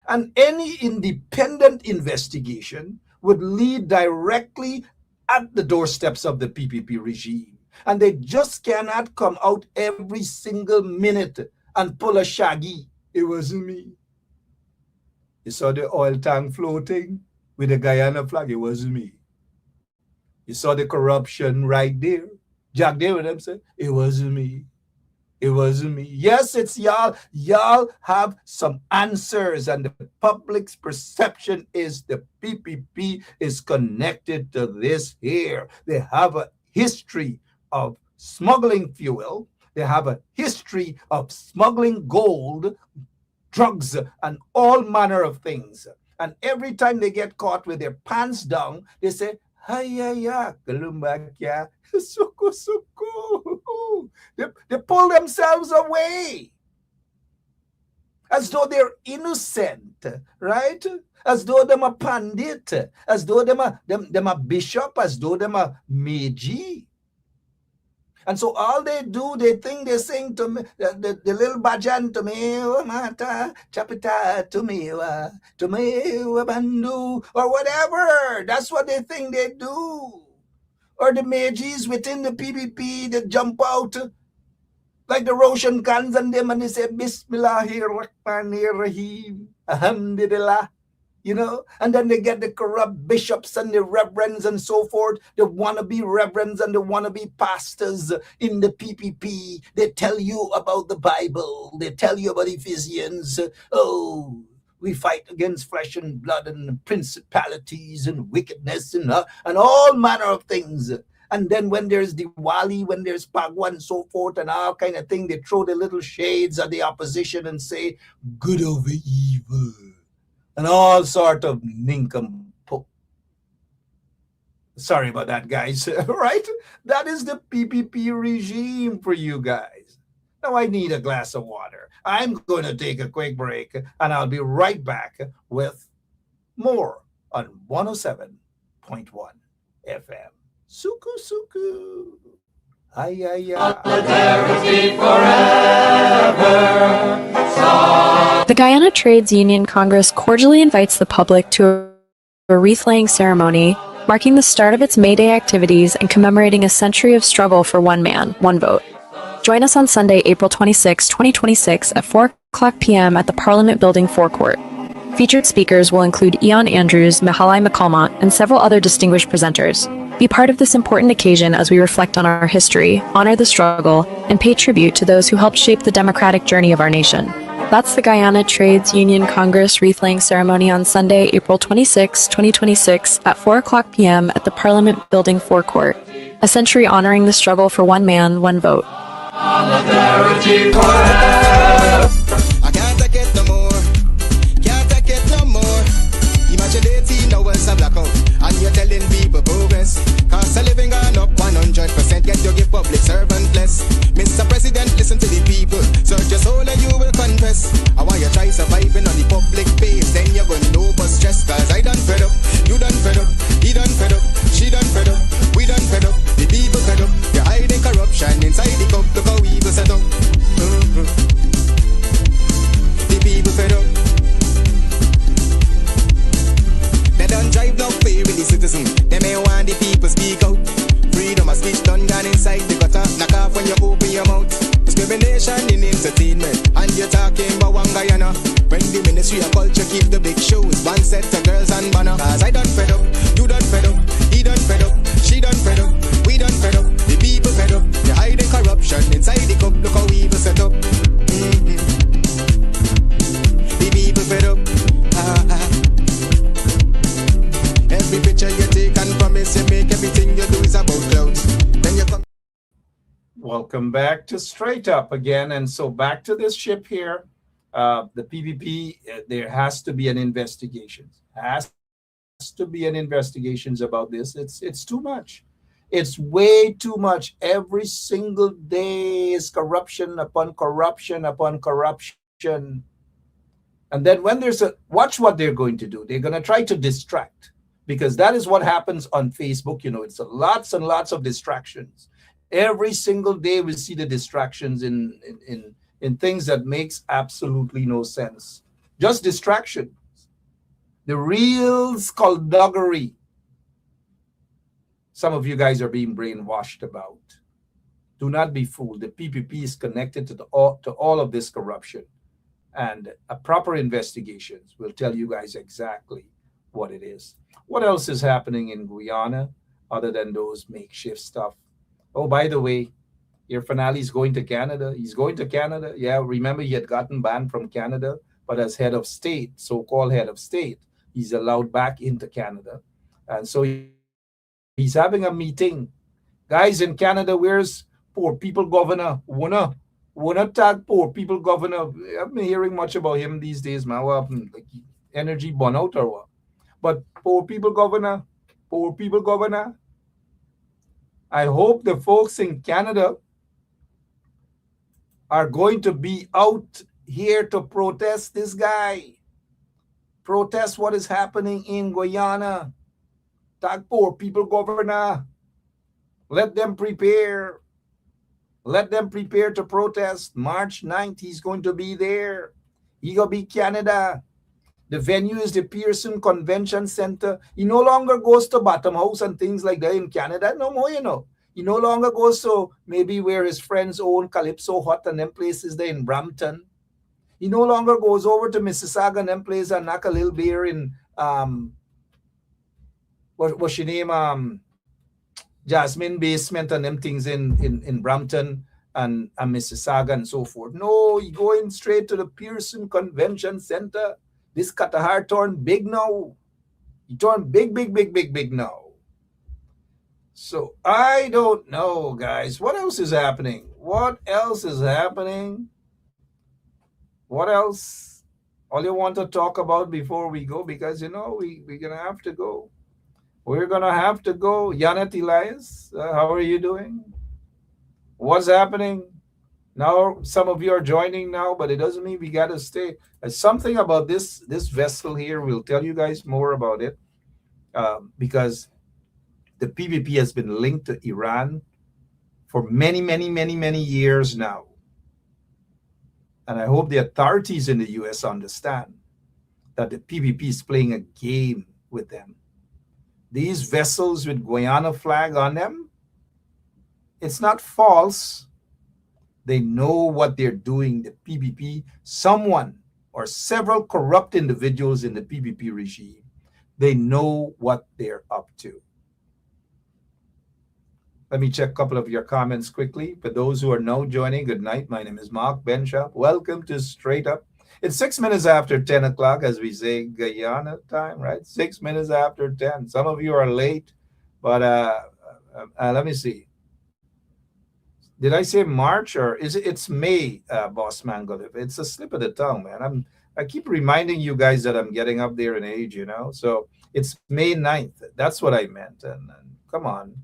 And any independent investigation would lead directly at the doorsteps of the PPP regime. And they just cannot come out every single minute and pull a shaggy. It wasn't me. You saw the oil tank floating with the Guyana flag. It wasn't me. You saw the corruption right there. Jack David them said, it wasn't me. It wasn't me. Yes, it's y'all. Y'all have some answers, and the public's perception is the PPP is connected to this here. They have a history of smuggling fuel. They have a history of smuggling gold, drugs, and all manner of things. And every time they get caught with their pants down, they say, Hayaya, Kalumbakia, Suku. They pull themselves away as though they're innocent, right? As though them a pandit, as though them a bishop, as though them a meji. And so all they do, they think they sing to me, the little bajan to me, mata, chapita to me, bandu, or whatever. That's what they think they do. Or the Majis within the PPP that jump out like the Roshan Khans and them, and they say, Bismillahirrahmanirrahim, Alhamdulillah. You know, and then they get the corrupt bishops and the reverends and so forth, the wannabe reverends and the wannabe pastors in the PPP. They tell you about the Bible. They tell you about Ephesians. Oh, we fight against flesh and blood and principalities and wickedness and all manner of things. And then when there's Diwali, when there's Pagwa and so forth and all kind of thing, they throw the little shades at the opposition and say, good over evil. And all sort of nincompoop. Sorry about that, guys. Right? That is the PPP regime for you guys. Now I need a glass of water. I'm going to take a quick break, and I'll be right back with more on 107.1 FM. Suku. Solidarity forever. The Guyana Trades Union Congress cordially invites the public to a wreath-laying ceremony marking the start of its May Day activities and commemorating a century of struggle for one man, one vote. Join us on Sunday, April 26, 2026 at 4:00 p.m. at the Parliament Building forecourt. Featured speakers will include Eon Andrews, Mahalai McCalmont, and several other distinguished presenters. Be part of this important occasion as we reflect on our history, honor the struggle, and pay tribute to those who helped shape the democratic journey of our nation. That's the Guyana Trades Union Congress wreath-laying ceremony on Sunday, April 26, 2026 at 4:00 p.m. at the Parliament Building forecourt. A century honoring the struggle for one man, one vote. Solidarity forever. I can't take it no more. Can't take it no more. Imagine 18 hours of blackout, and you're telling people progress. Cost of living gone up 100%. Yet you give public servant less. Mr. President, listen to the people. Search your soul and you will confess. I want you try surviving on the public base. Then you're gonna know but stress. Cause I done fed up. You done fed up. He done fed up. She done fed up. We done fed up. The people fed up. You're hiding corruption inside the cup. Look how evil set up. The people fed up. They don't drive no fear in the citizen. They may want the people speak out. Freedom of speech done gone inside the gutter. Knock off when you open your mouth. Discrimination in entertainment, and you're talking about one Guyana. When the Ministry of Culture keep the big shows, one set of girls and banner. Cause I done fed up, you done fed up, he done fed up, she done fed up, we done fed up, the people fed up. You're hiding corruption inside the cup, look how evil set up. The people fed up. Every picture you take and promise you make, everything you do is about clouds. Then you come. Welcome back to Straight Up again. And so back to this ship here. The PPP, there has to be an investigation. Has to be an investigations about this. It's too much. It's way too much. Every single day is corruption upon corruption upon corruption. And then when there's watch what they're going to do. They're going to try to distract, because that is what happens on Facebook. You know, it's lots and lots of distractions. Every single day we see the distractions in things that makes absolutely no sense. Just distractions. The real skullduggery some of you guys are being brainwashed about. Do not be fooled. The PPP is connected to all of this corruption. And a proper investigations will tell you guys exactly what it is. What else is happening in Guyana other than those makeshift stuff? Oh, by the way, your finale is going to Canada. He's going to Canada. Yeah, remember he had gotten banned from Canada, but as head of state, so-called head of state, he's allowed back into Canada. And so he's having a meeting. Guys in Canada, where's poor people governor? Wanna tag poor people governor? I haven't been hearing much about him these days, man. What happened? Like energy burnout or what? But poor people governor. I hope the folks in Canada are going to be out here to protest this guy. Protest what is happening in Guyana. Tag poor people governor. Let them prepare. Let them prepare to protest. March 9th, he's going to be there. He going to be Canada. The venue is the Pearson Convention Center. He no longer goes to Bottom House and things like that in Canada. No more, you know. He no longer goes to maybe where his friends own Calypso Hut and them places there in Brampton. He no longer goes over to Mississauga and them places and knock a little beer in, what's she name? Jasmine Basement and them things in Brampton and Mississauga and so forth. No, he going straight to the Pearson Convention Center. This Katahar turned big now. He turned big now. So I don't know, guys. What else is happening? What else? All you want to talk about before we go? Because, you know, we're going to have to go. Janet Elias, how are you doing? What's happening? Now, some of you are joining now, but it doesn't mean we got to stay. There's something about this vessel here. We'll tell you guys more about it because the PPP has been linked to Iran for many years now. And I hope the authorities in the U.S. understand that the PPP is playing a game with them. These vessels with Guyana flag on them, it's not false. They know what they're doing. The PPP, someone or several corrupt individuals in the PPP regime, they know what they're up to. Let me check a couple of your comments quickly. For those who are now joining, good night. My name is Mark Benshop. Welcome to Straight Up. It's 6 minutes after 10 o'clock, as we say, Guyana time, right? 6 minutes after 10. Some of you are late, but let me see. Did I say March or it's May, Boss Mangolif? It's a slip of the tongue, man. I keep reminding you guys that I'm getting up there in age, you know? So it's May 9th. That's what I meant. And come on.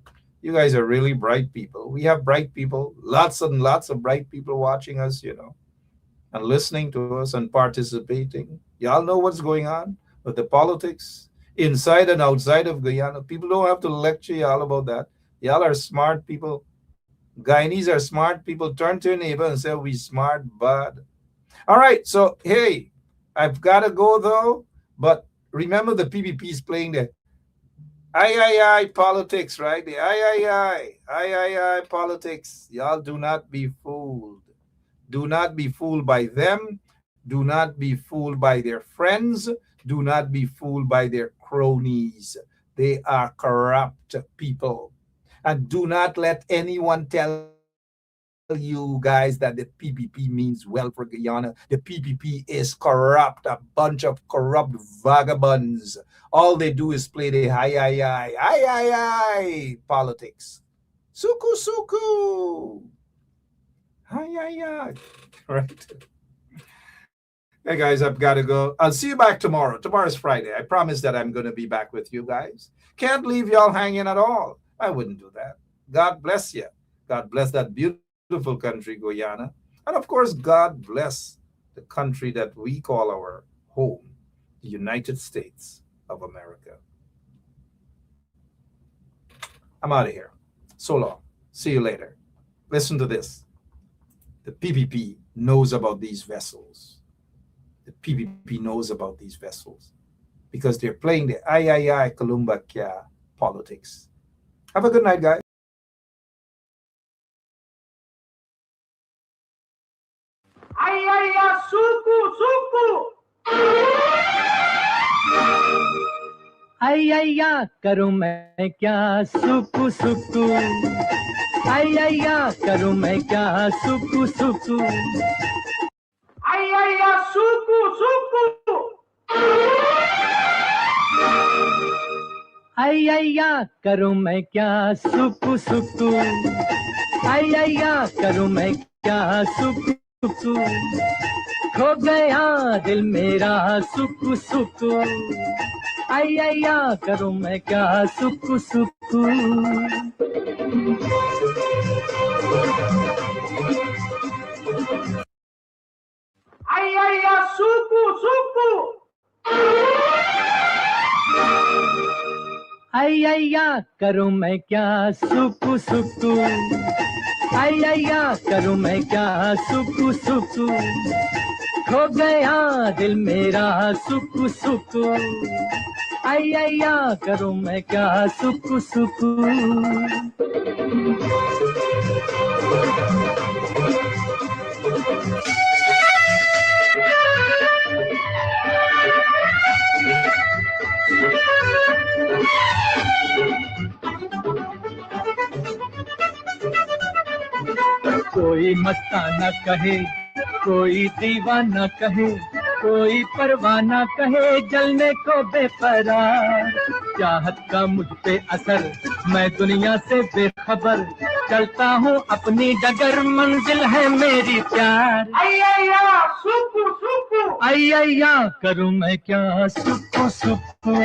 You guys are really bright people. We have bright people, lots and lots of bright people watching us, you know, and listening to us and participating. Y'all know what's going on with the politics inside and outside of Guyana. People don't have to lecture y'all about that. Y'all are smart people. Guyanese are smart people. Turn to your neighbor and say, we smart, bud. All right. So, hey, I've got to go, though. But remember, the PPP is playing the I politics, right? The I politics. Y'all do not be fooled. Do not be fooled by them. Do not be fooled by their friends. Do not be fooled by their cronies. They are corrupt people. And do not let anyone tell you guys that the PPP means well for Guyana. The PPP is corrupt, a bunch of corrupt vagabonds. All they do is play the politics. Suku suku. Hi. Right. Hey guys, I've got to go. I'll see you back tomorrow. Tomorrow's Friday. I promise that I'm going to be back with you guys. Can't leave y'all hanging at all. I wouldn't do that. God bless you. God bless that beautiful country, Guyana. And of course, God bless the country that we call our home, the United States of America. I'm out of here. So long. See you later. Listen to this. The PPP knows about these vessels. The PPP knows about these vessels because they're playing the Columba Kya politics. Have a good night, guys. आया करूं मैं क्या सुकु सुकु आया करूं मैं क्या सुकु सुकु आया सुकु सुकु आया करूं मैं क्या सुकु सुकु आया करूं मैं क्या सुकु सुकु खो गया दिल मेरा सुकु सुकु आया करूं मैं क्या सुकु सुकु आया सुकु सुकु आया करूं मैं क्या सुकु सुकु आया करूं मैं क्या सुकु सुकु खो गया दिल मेरा सुकु सुकु आया करूं मैं क्या सुकु सुकु कोई मस्ताना कहे कोई दीवाना कहे कोई परवाना कहे जलने को बेपरार चाहत का मुझ पे असर मैं दुनिया से बेखबर चलता हूँ अपनी डगर मंजिल है मेरी प्यार आया सुकु सुकु आया करूँ मैं क्या सुकु सुकु